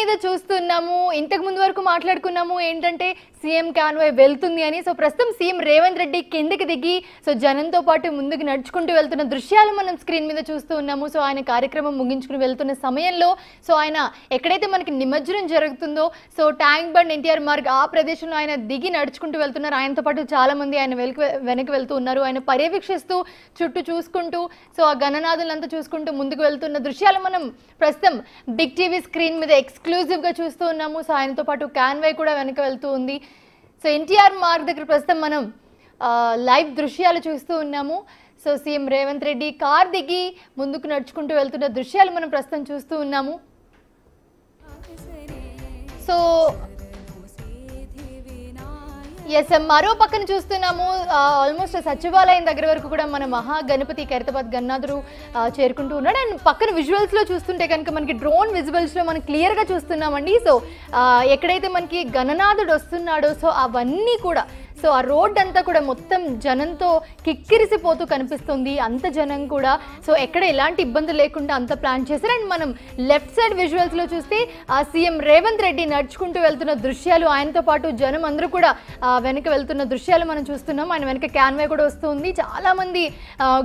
మీద చూస్తున్నాము. ఇంతకు ముందు వరకు మాట్లాడుకున్నాము ఏంటంటే సీఎం కాన్వాయ్ వెళ్తుంది అని. సో ప్రస్తుతం సీఎం రేవంత్ రెడ్డి కిందకి దిగి సో జనంతో పాటు ముందుకు నడుచుకుంటూ వెళ్తున్న దృశ్యాలు మనం స్క్రీన్ మీద చూస్తూ ఉన్నాము. సో ఆయన కార్యక్రమం ముగించుకుని వెళ్తున్న సమయంలో సో ఆయన ఎక్కడైతే మనకి నిమజ్జనం జరుగుతుందో so tank bund NTR Marg ఆ ప్రదేశంలో ఆయన దిగి నడుచుకుంటూ వెళ్తున్నారు. ఆయనతో పాటు చాలా మంది ఆయన వెనక్కి వెళ్తూ ఉన్నారు. ఆయన పర్యవేక్షిస్తూ చుట్టూ చూసుకుంటూ సో ఆ గణనాథులంతా చూసుకుంటూ ముందుకు వెళ్తున్న దృశ్యాలు మనం ప్రస్తుతం బిగ్ టీవీ స్క్రీన్ మీద ఎక్స్క్లూజివ్గా చూస్తూ ఉన్నాము. సో ఆయనతో పాటు కాన్వాయ్ కూడా వెనక వెళ్తూ ఉంది. సో ఎన్టీఆర్ మార్గ్ దగ్గర ప్రస్తుతం మనం లైవ్ దృశ్యాలు చూస్తూ ఉన్నాము. So CM Revanth Reddy car దిగి ముందుకు నడుచుకుంటూ వెళ్తున్న దృశ్యాలు మనం ప్రస్తుతం చూస్తూ ఉన్నాము. సో ఎస్, మరో పక్కన చూస్తున్నాము ఆల్మోస్ట్ సచివాలయం దగ్గర వరకు కూడా మన మహాగణపతి ఖైరతాబాద్ గన్నాథుడు చేరుకుంటూ ఉన్నాడు. అండ్ పక్కన విజువల్స్లో చూస్తుంటే కనుక మనకి డ్రోన్ విజువల్స్లో మనం క్లియర్గా చూస్తున్నామండి. సో ఎక్కడైతే మనకి గణనాథుడు వస్తున్నాడో సో అవన్నీ కూడా సో ఆ రోడ్ అంతా కూడా మొత్తం జనంతో కిక్కిరిసిపోతూ కనిపిస్తుంది. అంత జనం కూడా సో ఎక్కడ ఎలాంటి ఇబ్బంది లేకుండా అంత ప్లాన్ చేశారు. అండ్ మనం లెఫ్ట్ సైడ్ విజువల్స్లో చూస్తే ఆ సీఎం రేవంత్ రెడ్డి నడుచుకుంటూ వెళ్తున్న దృశ్యాలు, ఆయనతో పాటు జనం అందరూ కూడా వెనక వెళ్తున్న దృశ్యాలు మనం చూస్తున్నాం. ఆయన వెనక క్యాన్వే కూడా వస్తుంది, చాలామంది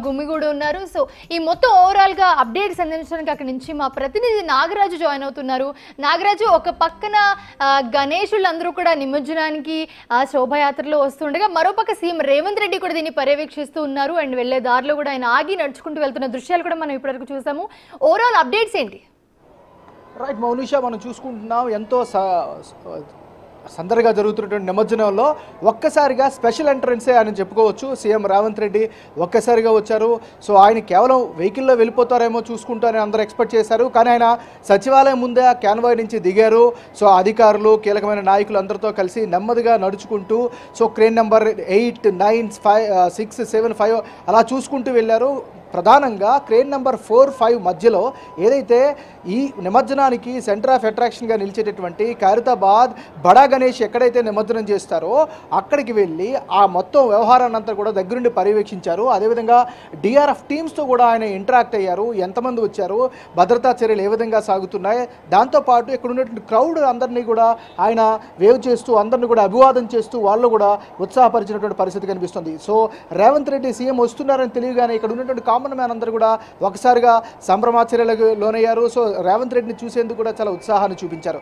గుమిగూడు ఉన్నారు. సో ఈ మొత్తం ఓవరాల్గా అప్డేట్స్ అందించడానికి అక్కడి నుంచి మా ప్రతినిధి నాగరాజు జాయిన్ అవుతున్నారు. నాగరాజు, ఒక పక్కన గణేశులందరూ కూడా నిమజ్జనానికి శోభయాత్రలో వస్తుండగా మరోపక్క సీఎం రేవంత్ రెడ్డి కూడా దీన్ని పర్యవేక్షిస్తూ ఉన్నారు. అండ్ వెళ్లే దారిలో కూడా ఆయన ఆగి నడుచుకుంటూ వెళ్తున్న దృశ్యాలు కూడా మనం ఇప్పటివరకు చూసాము. ఓవరాల్ అప్డేట్స్ ఏంటి? రైట్ మౌనిషా, మనం చూసుకుంటున్నాం ఎంతో సందడిగా జరుగుతున్నటువంటి నిమజ్జనంలో ఒక్కసారిగా స్పెషల్ ఎంట్రన్సే అని చెప్పుకోవచ్చు. సీఎం రేవంత్ రెడ్డి ఒక్కసారిగా వచ్చారు. సో ఆయన కేవలం వెహికల్లో వెళ్ళిపోతారేమో చూసుకుంటారని అందరూ ఎక్స్పెక్ట్ చేశారు. కానీ ఆయన సచివాలయం ముందే క్యాన్వాయ్ నుంచి దిగారు. సో అధికారులు, కీలకమైన నాయకులు అందరితో కలిసి నెమ్మదిగా నడుచుకుంటూ సో క్రేన్ నెంబర్ 8, 9, 6, 7, 5 అలా చూసుకుంటూ వెళ్ళారు. ప్రధానంగా క్రేన్ నెంబర్ 4, 5 మధ్యలో ఏదైతే ఈ నిమజ్జనానికి సెంటర్ ఆఫ్ అట్రాక్షన్గా నిలిచేటటువంటి ఖైరతాబాద్ బడా గణేష్ ఎక్కడైతే నిమజ్జనం చేస్తారో అక్కడికి వెళ్ళి ఆ మొత్తం వ్యవహారాన్ని అంతా కూడా దగ్గరుండి పర్యవేక్షించారు. అదేవిధంగా డిఆర్ఎఫ్ టీమ్స్తో కూడా ఆయన ఇంటరాక్ట్ అయ్యారు. ఎంతమంది వచ్చారు, భద్రతా చర్యలు ఏ విధంగా సాగుతున్నాయి, దాంతోపాటు ఇక్కడ ఉన్నటువంటి క్రౌడ్ అందరినీ కూడా ఆయన వేవ్ చేస్తూ అందరినీ కూడా అభివాదం చేస్తూ వాళ్ళు కూడా ఉత్సాహపరిచినటువంటి పరిస్థితి కనిపిస్తుంది. సో రేవంత్ రెడ్డి సీఎం వస్తున్నారని తెలియగానే ఇక్కడ ఉన్నటువంటి కామన్ మ్యాన్ అందరూ కూడా ఒకసారిగా సంభ్రమాచర్యలకు లోనయ్యారు. సో రేవంత్ రెడ్డిని చూసేందుకు కూడా చాలా ఉత్సాహాన్ని చూపించారు.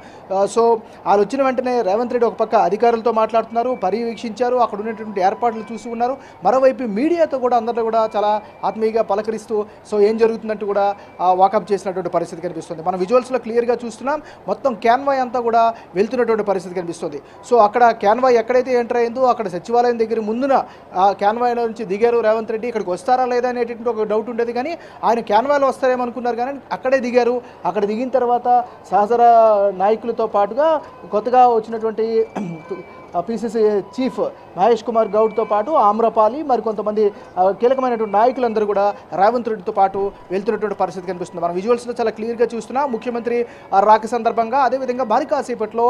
సో వాళ్ళు వచ్చిన వెంటనే రేవంత్ రెడ్డి ఒక పక్క అధికారులతో మాట్లాడుతున్నారు, పర్యవేక్షించారు, అక్కడ ఉన్నటువంటి ఏర్పాట్లు చూసి ఉన్నారు. మరోవైపు మీడియాతో కూడా అందరూ కూడా చాలా ఆత్మీయంగా పలకరిస్తూ సో ఏం జరుగుతుందంటూ కూడా వాకప్ చేసినటువంటి పరిస్థితి కనిపిస్తుంది. మన విజువల్స్లో క్లియర్గా చూస్తున్నాం. మొత్తం క్యాన్వాయ్ అంతా కూడా వెళ్తున్నటువంటి పరిస్థితి కనిపిస్తుంది. సో అక్కడ క్యాన్వాయ్ ఎక్కడైతే ఎంటర్ అయిందో అక్కడ సచివాలయం దగ్గర ముందున క్యాన్వాయ్ నుంచి దిగారు రేవంత్ రెడ్డి. ఇక్కడికి వస్తారా లేదా అనేటువంటి ఒక డౌట్ ఉండేది, కానీ ఆయన క్యాన్వాయ్లో వస్తారేమనుకున్నారు. కానీ అక్కడే దిగారు. అక్కడ దిగిన తర్వాత సహచర నాయకులతో పాటుగా కొత్తగా వచ్చినటువంటి పిసిసి చీఫ్ మహేష్ కుమార్ గౌడ్తో పాటు ఆమ్రపాలి మరికొంతమంది కీలకమైనటువంటి నాయకులందరూ కూడా రేవంత్ రెడ్డితో పాటు వెళ్తున్నటువంటి పరిస్థితి కనిపిస్తుంది. మనం విజువల్స్లో చాలా క్లియర్గా చూస్తున్నాం. ముఖ్యమంత్రి రాక సందర్భంగా అదేవిధంగా మరి కాసేపట్లో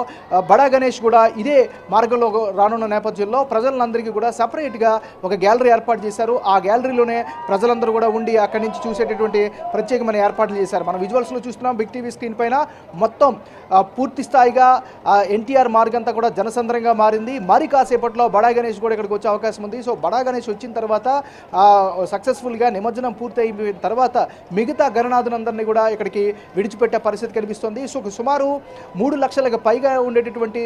బడా గణేష్ కూడా ఇదే మార్గంలో రానున్న నేపథ్యంలో ప్రజలందరికీ కూడా సపరేట్గా ఒక గ్యాలరీ ఏర్పాటు చేశారు. ఆ గ్యాలరీలోనే ప్రజలందరూ కూడా ఉండి అక్కడి నుంచి చూసేటటువంటి ప్రత్యేకమైన ఏర్పాట్లు చేశారు. మనం విజువల్స్లో చూస్తున్నాం బిగ్ టీవీ స్క్రీన్ పైన మొత్తం పూర్తి స్థాయిగా ఎన్టీఆర్ మార్గ్ అంతా కూడా జనసంద్రంగా మారింది. మరి కాసేపట్లో బడా గణేష్ కూడా ఇక్కడికి వచ్చే అవకాశం ఉంది. సో బడా గణేష్ వచ్చిన తర్వాత సక్సెస్ఫుల్గా నిమజ్జనం పూర్తి అయిపోయిన తర్వాత మిగతా గణనాథులందరినీ కూడా ఇక్కడికి విడిచిపెట్టే పరిస్థితి కనిపిస్తుంది. సో సుమారు 3 లక్షలకు పైగా ఉండేటటువంటి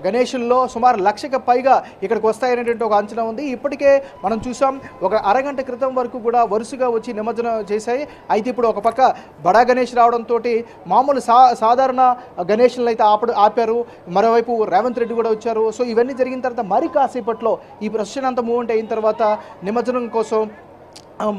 గణేషుల్లో సుమారు 1 లక్షకు పైగా ఇక్కడికి వస్తాయనేటువంటి ఒక అంచనా ఉంది. ఇప్పటికే మనం చూసాం ఒక అరగంట క్రితం వరకు కూడా వరుసగా వచ్చి నిమజ్జనం చేశాయి. అయితే ఇప్పుడు ఒక పక్క బడా గణేష్ రావడంతో మామూలు సాధారణ గణేషులను అయితే ఆపారు. మరోవైపు రేవంత్ రెడ్డి కూడా వచ్చారు. సో ఇవన్నీ జరిగిన తర్వాత మరి కాసేపట్లో ఈ ప్రొసెషన్ అంతా మూవ్మెంట్ అయిన తర్వాత నిమజ్జనం కోసం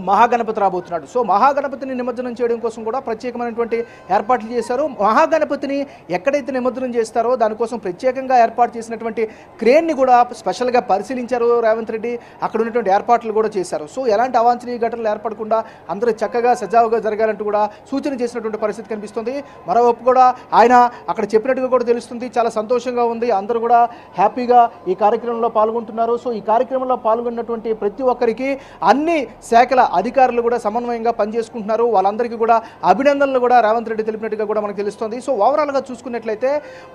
మహాగణపతి రాబోతున్నాడు. సో మహాగణపతిని నిమజ్జనం చేయడం కోసం కూడా ప్రత్యేకమైనటువంటి ఏర్పాట్లు చేశారు. మహాగణపతిని ఎక్కడైతే నిమజ్జనం చేస్తారో దానికోసం ప్రత్యేకంగా ఏర్పాటు చేసినటువంటి క్రేన్ని కూడా స్పెషల్గా పరిశీలించారు రేవంత్ రెడ్డి. అక్కడ ఉన్నటువంటి ఏర్పాట్లు కూడా చేశారు. సో ఎలాంటి అవాంఛనీయ ఘటనలు ఏర్పడకుండా అందరూ చక్కగా సజావుగా జరగాలంటూ కూడా సూచన చేసినటువంటి పరిస్థితి కనిపిస్తుంది. మరోవైపు కూడా ఆయన అక్కడ చెప్పినట్టుగా కూడా తెలుస్తుంది, చాలా సంతోషంగా ఉంది, అందరూ కూడా హ్యాపీగా ఈ కార్యక్రమంలో పాల్గొంటున్నారు. సో ఈ కార్యక్రమంలో పాల్గొన్నటువంటి ప్రతి ఒక్కరికి అన్ని శాఖ శాఖల అధికారులు కూడా సమన్వయంగా పనిచేసుకుంటున్నారు. వాళ్ళందరికీ కూడా అభినందనలు కూడా రేవంత్ రెడ్డి తెలిపినట్టుగా కూడా మనకు తెలుస్తుంది. సో ఓవరాల్గా చూసుకున్నట్లయితే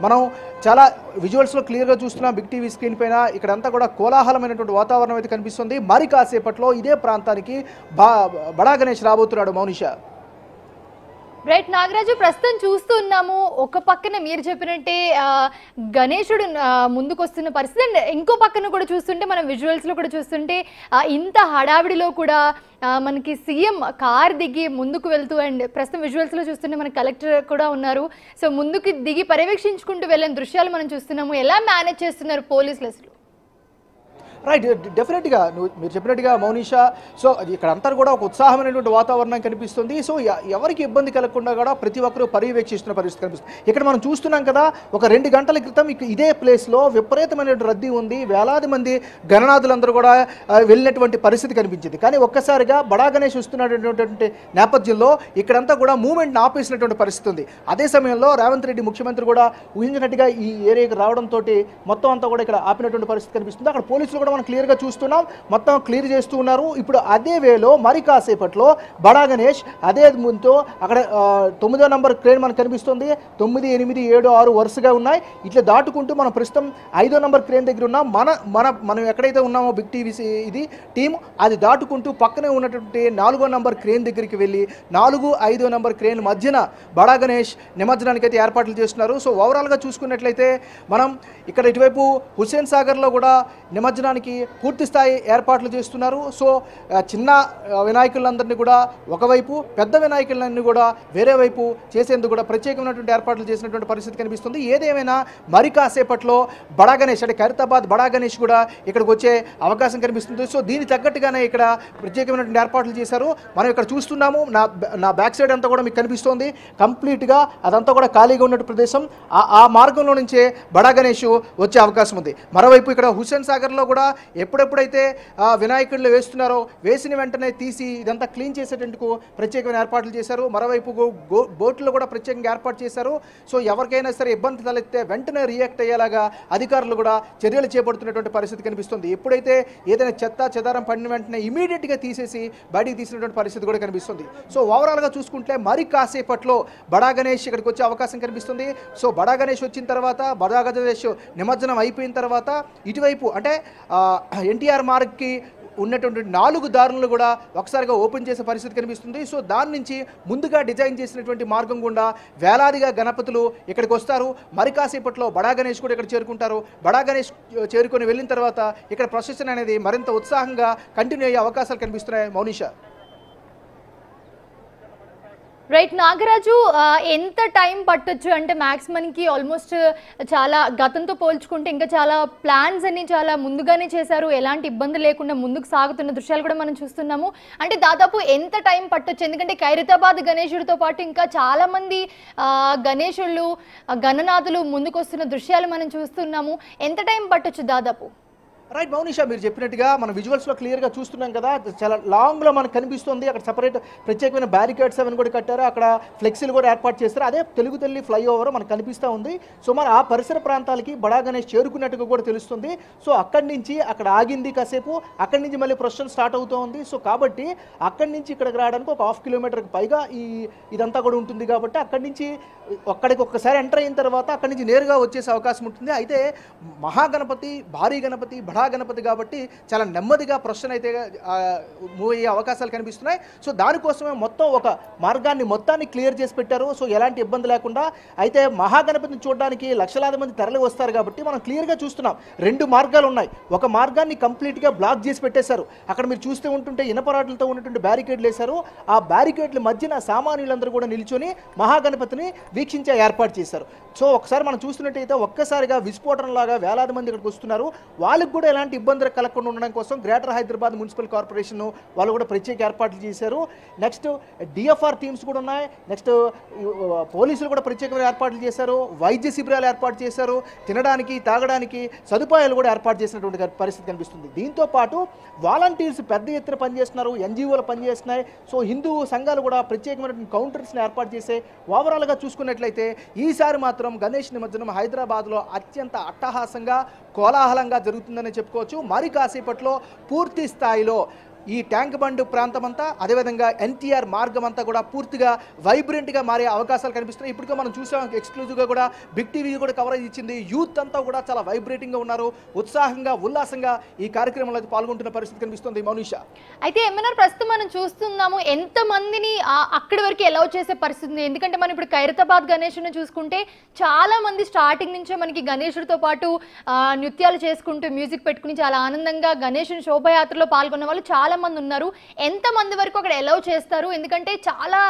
మనం చాలా విజువల్స్లో క్లియర్గా చూస్తున్నాం బిగ్ టీవీ స్క్రీన్ పైన. ఇక్కడంతా కూడా కోలాహలమైనటువంటి వాతావరణం అయితే కనిపిస్తుంది. మరి కాసేపట్లో ఇదే ప్రాంతానికి బడా గణేష్ రాబోతున్నాడు మౌనిషా. రైట్ నాగరాజు, ప్రస్తుతం చూస్తూ ఉన్నాము ఒక పక్కన మీరు చెప్పినట్టే గణేశుడు ముందుకు వస్తున్న పరిస్థితి, అండ్ ఇంకో పక్కన కూడా చూస్తుంటే మనం విజువల్స్లో కూడా చూస్తుంటే ఇంత హడావిడిలో కూడా మనకి సీఎం కార్ దిగి ముందుకు వెళ్తూ, అండ్ ప్రస్తుతం విజువల్స్లో చూస్తుంటే మన కలెక్టర్ కూడా ఉన్నారు. సో ముందుకు దిగి పర్యవేక్షించుకుంటూ వెళ్ళిన దృశ్యాలు మనం చూస్తున్నాము. ఎలా మేనేజ్ చేస్తున్నారు పోలీసులు అసలు? రైట్, డెఫినెట్గా మీరు చెప్పినట్టుగా మౌనిషా. సో ఇక్కడ అంతా కూడా ఒక ఉత్సాహమైనటువంటి వాతావరణం కనిపిస్తుంది. సో ఎవరికి ఇబ్బంది కలగకుండా కూడా ప్రతి ఒక్కరూ పర్యవేక్షిస్తున్న పరిస్థితి కనిపిస్తుంది. ఇక్కడ మనం చూస్తున్నాం కదా, ఒక 2 గంటల క్రితం ఇదే ప్లేస్లో విపరీతమైనటువంటి రద్దీ ఉంది. వేలాది మంది గణనాథులందరూ కూడా వెళ్ళినటువంటి పరిస్థితి కనిపించింది. కానీ ఒక్కసారిగా బడా గణేష్ వస్తున్నటువంటి నేపథ్యంలో ఇక్కడంతా కూడా మూవ్మెంట్ని ఆపేసినటువంటి పరిస్థితి ఉంది. అదే సమయంలో రేవంత్ రెడ్డి ముఖ్యమంత్రి కూడా ఊహించినట్టుగా ఈ ఏరియాకి రావడంతో మొత్తం అంతా కూడా ఇక్కడ ఆపినటువంటి పరిస్థితి కనిపిస్తుంది. అక్కడ పోలీసులు కూడా మనం క్లియర్గా చూస్తున్నాం, మొత్తం క్లియర్ చేస్తూ ఉన్నారు. ఇప్పుడు అదే వేలో మరి కాసేపట్లో బడా గణేష్ అదే ముందు అక్కడ 9వ నంబర్ క్రేన్ మనకు కనిపిస్తుంది. 9, 8, 7, 6 వరుసగా ఉన్నాయి. ఇట్లా దాటుకుంటూ మనం ప్రస్తుతం 5వ నంబర్ క్రేన్ దగ్గర ఉన్నాం. మనం ఎక్కడైతే ఉన్నామో బిగ్ టీవీ ఇది టీం అది దాటుకుంటూ పక్కనే ఉన్నటువంటి 4వ నంబర్ క్రేన్ దగ్గరికి వెళ్ళి 4, 5వ నంబర్ క్రేన్ మధ్యన బడా గణేష్ నిమజ్జనానికి అయితే ఏర్పాట్లు చేస్తున్నారు. సో ఓవరాల్గా చూసుకున్నట్లయితే మనం ఇక్కడ ఇటువైపు హుస్సేన్ సాగర్లో కూడా నిమజ్జనానికి పూర్తి స్థాయి ఏర్పాట్లు చేస్తున్నారు. సో చిన్న వినాయకులందరినీ కూడా ఒకవైపు, పెద్ద వినాయకులన్నీ కూడా వేరే వైపు చేసేందుకు కూడా ప్రత్యేకమైనటువంటి ఏర్పాట్లు చేసినటువంటి పరిస్థితి కనిపిస్తుంది. ఏదేమైనా మరి కాసేపట్లో బడా గణేష్ అంటే ఖైరతాబాద్ బడా గణేష్ కూడా ఇక్కడికి వచ్చే అవకాశం కనిపిస్తుంది. సో దీనికి తగ్గట్టుగానే ఇక్కడ ప్రత్యేకమైనటువంటి ఏర్పాట్లు చేశారు. మనం ఇక్కడ చూస్తున్నాము, నా బ్యాక్ సైడ్ అంతా కూడా మీకు కనిపిస్తుంది. కంప్లీట్గా అదంతా కూడా ఖాళీగా ఉన్నట్టు ప్రదేశం. ఆ మార్గంలో నుంచే బడా గణేష్ వచ్చే అవకాశం ఉంది. మరోవైపు ఇక్కడ హుస్సేన్ సాగర్లో కూడా ఎప్పుడెప్పుడైతే వినాయకుడిని వేస్తున్నారో వేసిన వెంటనే తీసి ఇదంతా క్లీన్ చేసేటందుకు ప్రత్యేకమైన ఏర్పాట్లు చేశారు. మరోవైపు బోట్లు కూడా ప్రత్యేకంగా ఏర్పాటు చేశారు. సో ఎవరికైనా సరే ఇబ్బంది తలెత్తే వెంటనే రియాక్ట్ అయ్యేలాగా అధికారులు కూడా చర్యలు చేపడుతున్నటువంటి పరిస్థితి కనిపిస్తుంది. ఎప్పుడైతే ఏదైనా చెత్త చెదారం పడిన వెంటనే ఇమీడియట్గా తీసేసి బయటికి తీసినటువంటి పరిస్థితి కూడా కనిపిస్తుంది. సో ఓవరాల్గా చూసుకుంటే మరి కాసేపట్లో బడా గణేష్ ఇక్కడికి వచ్చే అవకాశం కనిపిస్తుంది. సో బడా గణేష్ వచ్చిన తర్వాత, బడా గణేష్ నిమజ్జనం అయిపోయిన తర్వాత ఇటువైపు అంటే ఎన్టీఆర్ మార్గ్కి ఉన్నటువంటి 4 దారులను కూడా ఒకసారిగా ఓపెన్ చేసే పరిస్థితి కనిపిస్తుంది. సో దాని నుంచి ముందుగా డిజైన్ చేసినటువంటి మార్గం గుండా వేలాదిగా గణపతులు ఇక్కడికి వస్తారు. మరి కాసేపట్లో బడా గణేష్ కూడా ఇక్కడ చేరుకుంటారు. బడా గణేష్ చేరుకొని వెళ్ళిన తర్వాత ఇక్కడ ప్రొసెషన్ అనేది మరింత ఉత్సాహంగా కంటిన్యూ అయ్యే అవకాశాలు కనిపిస్తున్నాయి మౌనిషా. రైట్ నాగరాజు, ఎంత టైం పట్టొచ్చు అంటే మ్యాక్స్ మనకి ఆల్మోస్ట్ చాలా గతంతో పోల్చుకుంటే ఇంకా చాలా ప్లాన్స్ అన్ని చాలా ముందుగానే చేశారు. ఎలాంటి ఇబ్బంది లేకుండా ముందుకు సాగుతున్న దృశ్యాలు కూడా మనం చూస్తున్నాము. అంటే దాదాపు ఎంత టైం పట్టొచ్చు? ఎందుకంటే ఖైరతాబాద్ గణేశుడితో పాటు ఇంకా చాలామంది గణేశుళ్ళు గణనాథులు ముందుకు వస్తున్న దృశ్యాలు మనం చూస్తున్నాము. ఎంత టైం పట్టొచ్చు దాదాపు? రైట్ మౌనిషా, మీరు చెప్పినట్టుగా మన విజువల్స్లో క్లియర్గా చూస్తున్నాం కదా, చాలా లాంగ్లో మనకు కనిపిస్తుంది. అక్కడ సపరేట్ ప్రత్యేకమైన బ్యారికేడ్స్ అవన్నీ కూడా కట్టారు. అక్కడ ఫ్లెక్సీలు కూడా ఏర్పాటు చేస్తారు. అదే తెలుగు తల్లి ఫ్లైఓవర్ మనకు కనిపిస్తూ ఉంది. సో మరి ఆ పరిసర ప్రాంతాలకి బడా గణేష్ చేరుకున్నట్టుగా కూడా తెలుస్తుంది. సో అక్కడి నుంచి అక్కడ ఆగింది కాసేపు, అక్కడి నుంచి మళ్ళీ ప్రొసెషన్ స్టార్ట్ అవుతూ ఉంది. సో కాబట్టి అక్కడి నుంచి ఇక్కడికి రావడానికి ఒక 1/2 కిలోమీటర్కి పైగా ఇదంతా కూడా ఉంటుంది. కాబట్టి అక్కడి నుంచి అక్కడికి ఒక్కసారి ఎంటర్ అయిన తర్వాత అక్కడి నుంచి నేరుగా వచ్చేసే అవకాశం ఉంటుంది. అయితే మహాగణపతి, భారీ గణపతి, బడా గణపతి కాబట్టి చాలా నెమ్మదిగా ప్రొసెషన్ అయితే మూవ్ అయ్యే అవకాశాలు కనిపిస్తున్నాయి. సో దానికోసమే మొత్తం ఒక మార్గాన్ని మొత్తాన్ని క్లియర్ చేసి పెట్టారు. సో ఎలాంటి ఇబ్బంది లేకుండా. అయితే మహాగణపతిని చూడడానికి లక్షలాది మంది తరలి వస్తారు కాబట్టి మనం క్లియర్గా చూస్తున్నాం 2 మార్గాలు ఉన్నాయి. ఒక మార్గాన్ని కంప్లీట్గా బ్లాక్ చేసి పెట్టేశారు. అక్కడ మీరు చూస్తూ ఉంటుంటే ఇనపరాట్లతో ఉన్నటువంటి బ్యారికేడ్లు వేశారు. ఆ బ్యారికేడ్ల మధ్యన సామాన్యులందరూ కూడా నిల్చొని మహాగణపతిని వీక్షించే ఏర్పాటు చేశారు. సో ఒకసారి మనం చూస్తున్నట్టయితే ఒక్కసారిగా విస్ఫోటనలాగా వేలాది మంది ఇక్కడికి వస్తున్నారు. వాళ్ళకి కూడా ఎలాంటి ఇబ్బందులు కలగకుండా ఉండడం కోసం గ్రేటర్ హైదరాబాద్ మున్సిపల్ కార్పొరేషన్ వాళ్ళు కూడా ప్రత్యేక ఏర్పాట్లు చేశారు. నెక్స్ట్ డిఎఫ్ఆర్ టీమ్స్ కూడా ఉన్నాయి. నెక్స్ట్ పోలీసులు కూడా ప్రత్యేకమైన ఏర్పాట్లు చేశారు. వైద్య శిబిరాలు ఏర్పాటు చేశారు. తినడానికి, తాగడానికి సదుపాయాలు కూడా ఏర్పాటు చేసినటువంటి పరిస్థితి కనిపిస్తుంది. దీంతో పాటు వాలంటీర్స్ పెద్ద ఎత్తున పనిచేస్తున్నారు. ఎన్జిఓలు పనిచేస్తున్నాయి. సో హిందూ సంఘాలు కూడా ప్రత్యేకమైనటువంటి కౌంటర్స్ని ఏర్పాటు చేసే. ఓవరాల్గా చూసుకున్నట్లయితే ఈసారి మాత్రం గణేష్ నిమజ్జనం హైదరాబాద్లో అత్యంత అట్టహాసంగా, కోలాహలంగా జరుగుతుందని చెప్పుకోవచ్చు. మరి కాసేపట్లో పూర్తి స్థాయిలో ఈ ట్యాంక్ బండ్ ప్రాంతం అంతా అదేవిధంగా ఎన్టీఆర్ మార్గం అంతా కూడా పూర్తిగా వైబ్రెంట్గా మారే అవకాశాలు కనిపిస్తున్నాయి. ఇప్పటికే మనం చూసాం, ఎక్స్క్లూజివ్గా కూడా బిగ్ టీవీ కూడా కవరేజ్ ఇచ్చింది. యూత్ అంతా కూడా చాలా వైబ్రేటింగ్గా ఉన్నారు, ఉత్సాహంగా ఉల్లాసంగా ఈ కార్యక్రమంలో పాల్గొంటున్న పరిస్థితి కనిపిస్తుంది. మౌనిషా, అయితే ఏమన్నారు ప్రస్తుతం మనం చూస్తున్నాము ఎంతమందిని అక్కడి వరకు అలౌ చేసే పరిస్థితి ఉంది. ఎందుకంటే మనం ఇప్పుడు ఖైరతాబాద్ గణేష్ను చూసుకుంటే చాలా మంది స్టార్టింగ్ నుంచే మనకి గణేశుడితో పాటు నృత్యాలు చేసుకుంటూ మ్యూజిక్ పెట్టుకుని చాలా ఆనందంగా గణేశుని శోభయాత్రలో పాల్గొన్న వాళ్ళు చాలా మంది ఉన్నారు. ఎంత మంది వరకు అక్కడ అలౌ చేస్తారు? ఎందుకంటే చాలా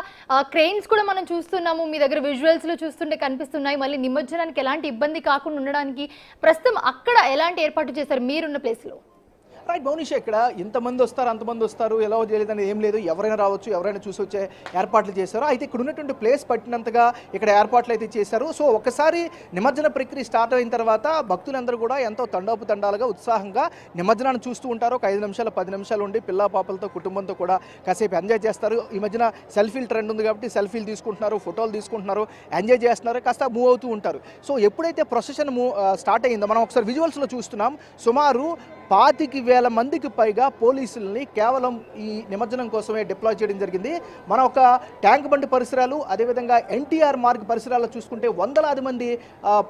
క్రెయిన్స్ కూడా మనం చూస్తున్నాము, మీ దగ్గర విజువల్స్ లో చూస్తుంటే కనిపిస్తున్నాయి. మళ్ళీ నిమజ్జనానికి ఎలాంటి ఇబ్బంది కాకుండా ఉండడానికి ప్రస్తుతం అక్కడ ఎలాంటి ఏర్పాటు చేశారు మీరున్న ప్లేస్ లో? రైట్ మౌనిషా, ఇక్కడ ఇంతమంది వస్తారు అంతమంది వస్తారు ఎలా చేయలేదని ఏం లేదు, ఎవరైనా రావచ్చు, ఎవరైనా చూసి వచ్చే ఏర్పాట్లు చేశారు. అయితే ఇక్కడ ఉన్నటువంటి ప్లేస్ పట్టినంతగా ఇక్కడ ఏర్పాట్లు అయితే చేశారు. సో ఒకసారి నిమజ్జన ప్రక్రియ స్టార్ట్ అయిన తర్వాత భక్తులందరూ కూడా ఎంతో తండాలుగా ఉత్సాహంగా నిమజ్జనాన్ని చూస్తూ ఉంటారు. ఒక 5 నిమిషాలు 10 నిమిషాలు ఉండి పిల్ల పాపలతో కుటుంబంతో కూడా కాసేపు ఎంజాయ్ చేస్తారు. ఈ మధ్యన సెల్ఫీలు ట్రెండ్ ఉంది కాబట్టి సెల్ఫీలు తీసుకుంటున్నారు, ఫోటోలు తీసుకుంటున్నారు, ఎంజాయ్ చేస్తున్నారు, కాస్త మూవ్ అవుతూ ఉంటారు. సో ఎప్పుడైతే ప్రొసెషన్ స్టార్ట్ అయ్యిందో మనం ఒకసారి విజువల్స్లో చూస్తున్నాం. సుమారు 25,000 మందికి పైగా పోలీసుల్ని కేవలం ఈ నిమజ్జనం కోసమే డిప్లాయ్ చేయడం జరిగింది. మన ఒక ట్యాంక్ బండి పరిసరాలు అదేవిధంగా ఎన్టీఆర్ మార్గ్ పరిసరాల్లో చూసుకుంటే వందలాది మంది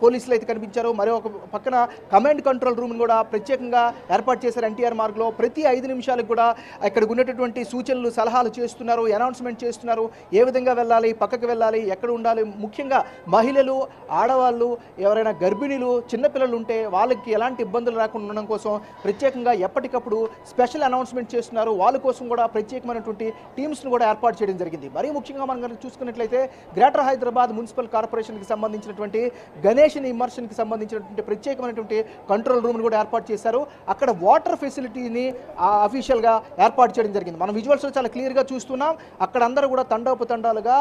పోలీసులు అయితే కనిపించారు. మరి ఒక పక్కన కమాండ్ కంట్రోల్ రూమ్ని కూడా ప్రత్యేకంగా ఏర్పాటు చేశారు ఎన్టీఆర్ మార్గ్లో. ప్రతి 5 నిమిషాలకు కూడా ఇక్కడ ఉన్నటువంటి సూచనలు సలహాలు చేస్తున్నారు, అనౌన్స్మెంట్ చేస్తున్నారు, ఏ విధంగా వెళ్ళాలి, పక్కకు వెళ్ళాలి, ఎక్కడ ఉండాలి. ముఖ్యంగా మహిళలు, ఆడవాళ్ళు, ఎవరైనా గర్భిణీలు, చిన్నపిల్లలు ఉంటే వాళ్ళకి ఎలాంటి ఇబ్బందులు రాకుండా ఉండడం కోసం ప్రత్యేకంగా ఎప్పటికప్పుడు స్పెషల్ అనౌన్స్మెంట్ చేస్తున్నారు. వాళ్ళ కోసం కూడా ప్రత్యేకమైనటువంటి టీమ్స్ను కూడా ఏర్పాటు చేయడం జరిగింది. మరీ ముఖ్యంగా మనం కనుక చూసుకున్నట్లయితే గ్రేటర్ హైదరాబాద్ మున్సిపల్ కార్పొరేషన్కి సంబంధించినటువంటి గణేష్ ఇమర్షన్కి సంబంధించినటువంటి ప్రత్యేకమైనటువంటి కంట్రోల్ రూమ్ను కూడా ఏర్పాటు చేశారు. అక్కడ వాటర్ ఫెసిలిటీని అఫీషియల్గా ఏర్పాటు చేయడం జరిగింది. మనం విజువల్స్లో చాలా క్లియర్గా చూస్తున్నాం. అక్కడ అందరూ కూడా తండాలుగా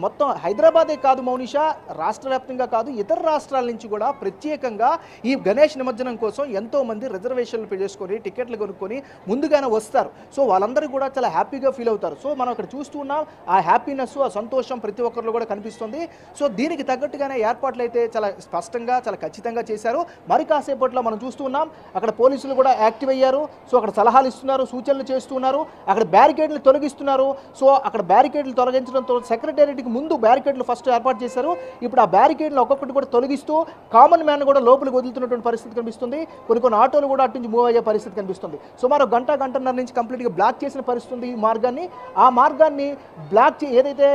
మొత్తం హైదరాబాదే కాదు మౌనిషా, రాష్ట్ర వ్యాప్తంగా కాదు, ఇతర రాష్ట్రాల నుంచి కూడా ప్రత్యేకంగా ఈ గణేష్ నిమజ్జనం కోసం ఎంతోమంది రిజర్వేషన్లు చేసుకొని టికెట్లు కొనుక్కొని ముందుగానే వస్తారు. సో వాళ్ళందరూ కూడా చాలా హ్యాపీగా ఫీల్ అవుతారు. సో మనం అక్కడ చూస్తూ ఉన్నాం, ఆ హ్యాపీనెస్, ఆ సంతోషం ప్రతి ఒక్కరిలో కూడా కనిపిస్తుంది. సో దీనికి తగ్గట్టుగానే ఏర్పాట్లు అయితే చాలా స్పష్టంగా చాలా ఖచ్చితంగా చేశారు. మరి కాసేపట్లో మనం చూస్తూ ఉన్నాం అక్కడ పోలీసులు కూడా యాక్టివ్ అయ్యారు. సో అక్కడ సలహాలు ఇస్తున్నారు, సూచనలు చేస్తున్నారు, అక్కడ బ్యారికేడ్లు తొలగిస్తున్నారు. సో అక్కడ బ్యారికేడ్లు తొలగించడంతో సెక్రటేరియట్కి ముందు బ్యారికేడ్లు ఫస్ట్ ఏర్పాటు చేశారు. ఇప్పుడు ఆ బ్యారికేడ్లు ఒక్కొక్కటి కూడా తొలగిస్తూ కామన్ మ్యాన్ కూడా లోపలికి వదులుతున్నటువంటి పరిస్థితి కనిపిస్తుంది. కొన్ని ఆటోలు కూడా అటు నుంచి మూవ్ అయ్యే పరిస్థితి కనిపిస్తుంది. సుమారు గంటన్నర నుంచి కంప్లీట్గా బ్లాక్ చేసిన పరిస్థితి ఉంది ఈ మార్గాన్ని. ఆ మార్గాన్ని బ్లాక్ ఏదైతే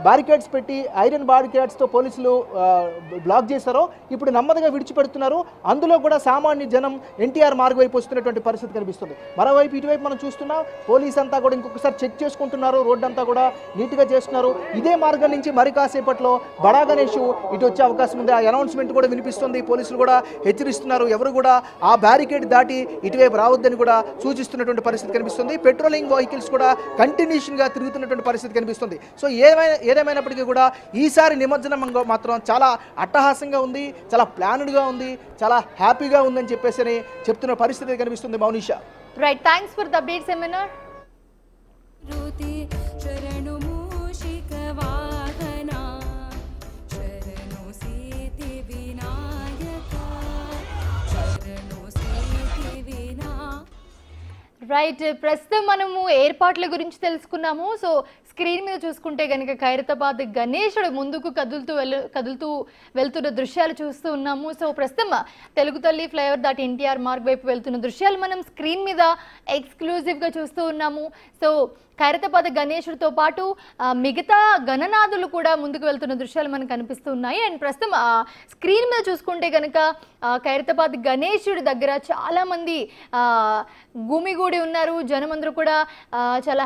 బ్యారికేడ్స్ పెట్టి ఐరన్ బ్యారికేడ్స్తో పోలీసులు బ్లాక్ చేశారో ఇప్పుడు నెమ్మదిగా విడిచిపెడుతున్నారు. అందులో కూడా సామాన్య జనం ఎన్టీఆర్ మార్గం వైపు వస్తున్నటువంటి పరిస్థితి కనిపిస్తుంది. మరోవైపు ఇటువైపు మనం చూస్తున్నాం పోలీస్ అంతా కూడా ఇంకొకసారి చెక్ చేసుకుంటున్నారు, రోడ్డు అంతా కూడా నీట్గా చేస్తున్నారు. ఇదే మార్గం నుంచి మరి కాసేపట్లో బడా గణేష్ ఇటు వచ్చే అవకాశం ఉంది. ఆ అనౌన్స్మెంట్ కూడా వినిపిస్తుంది. పోలీసులు కూడా హెచ్చరిస్తున్నారు, ఎవరు కూడా ఆ బ్యారికేడ్ దాటి ఇటువైపు రావద్దని కూడా సూచిస్తున్నటువంటి పరిస్థితి కనిపిస్తుంది. పెట్రోలింగ్ వెహికల్స్ కూడా కంటిన్యూషన్గా తిరుగుతున్నటువంటి పరిస్థితి కనిపిస్తుంది. సో ఏదేమైనప్పటికీ కూడా ఈసారి నిమజ్జనం మాత్రం చాలా అట్టహాసంగా ఉంది, చాలా ప్లాన్డ్గా ఉంది, చాలా హ్యాపీగా ఉందని చెప్పేసి చెప్తున్న పరిస్థితి కనిపిస్తుంది. Mounisha, right, thanks for the updates seminar. Right, ప్రస్తుతం మనము ఏర్పాట్ల గురించి తెలుసుకున్నాము. సో స్క్రీన్ మీద చూసుకుంటే కనుక ఖైరతాబాద్ గణేశుడు ముందుకు కదులుతూ వెళ్తున్న దృశ్యాలు చూస్తూ ఉన్నాము. సో ప్రస్తుతం తెలుగు తల్లి ఫ్లైఓవర్ దాటి ఎన్టీఆర్ మార్గ్ వైపు వెళ్తున్న దృశ్యాలు మనం స్క్రీన్ మీద ఎక్స్క్లూజివ్గా చూస్తూ ఉన్నాము. సో ఖైరతాబాద్ గణేశుడితో పాటు మిగతా గణనాథులు కూడా ముందుకు వెళ్తున్న దృశ్యాలు మనకు కనిపిస్తూ ఉన్నాయి. అండ్ ప్రస్తుతం స్క్రీన్ మీద చూసుకుంటే కనుక ఖైరతాబాద్ గణేశుడి దగ్గర చాలామంది గుమిగూడి ఉన్నారు. జనమందరూ కూడా చాలా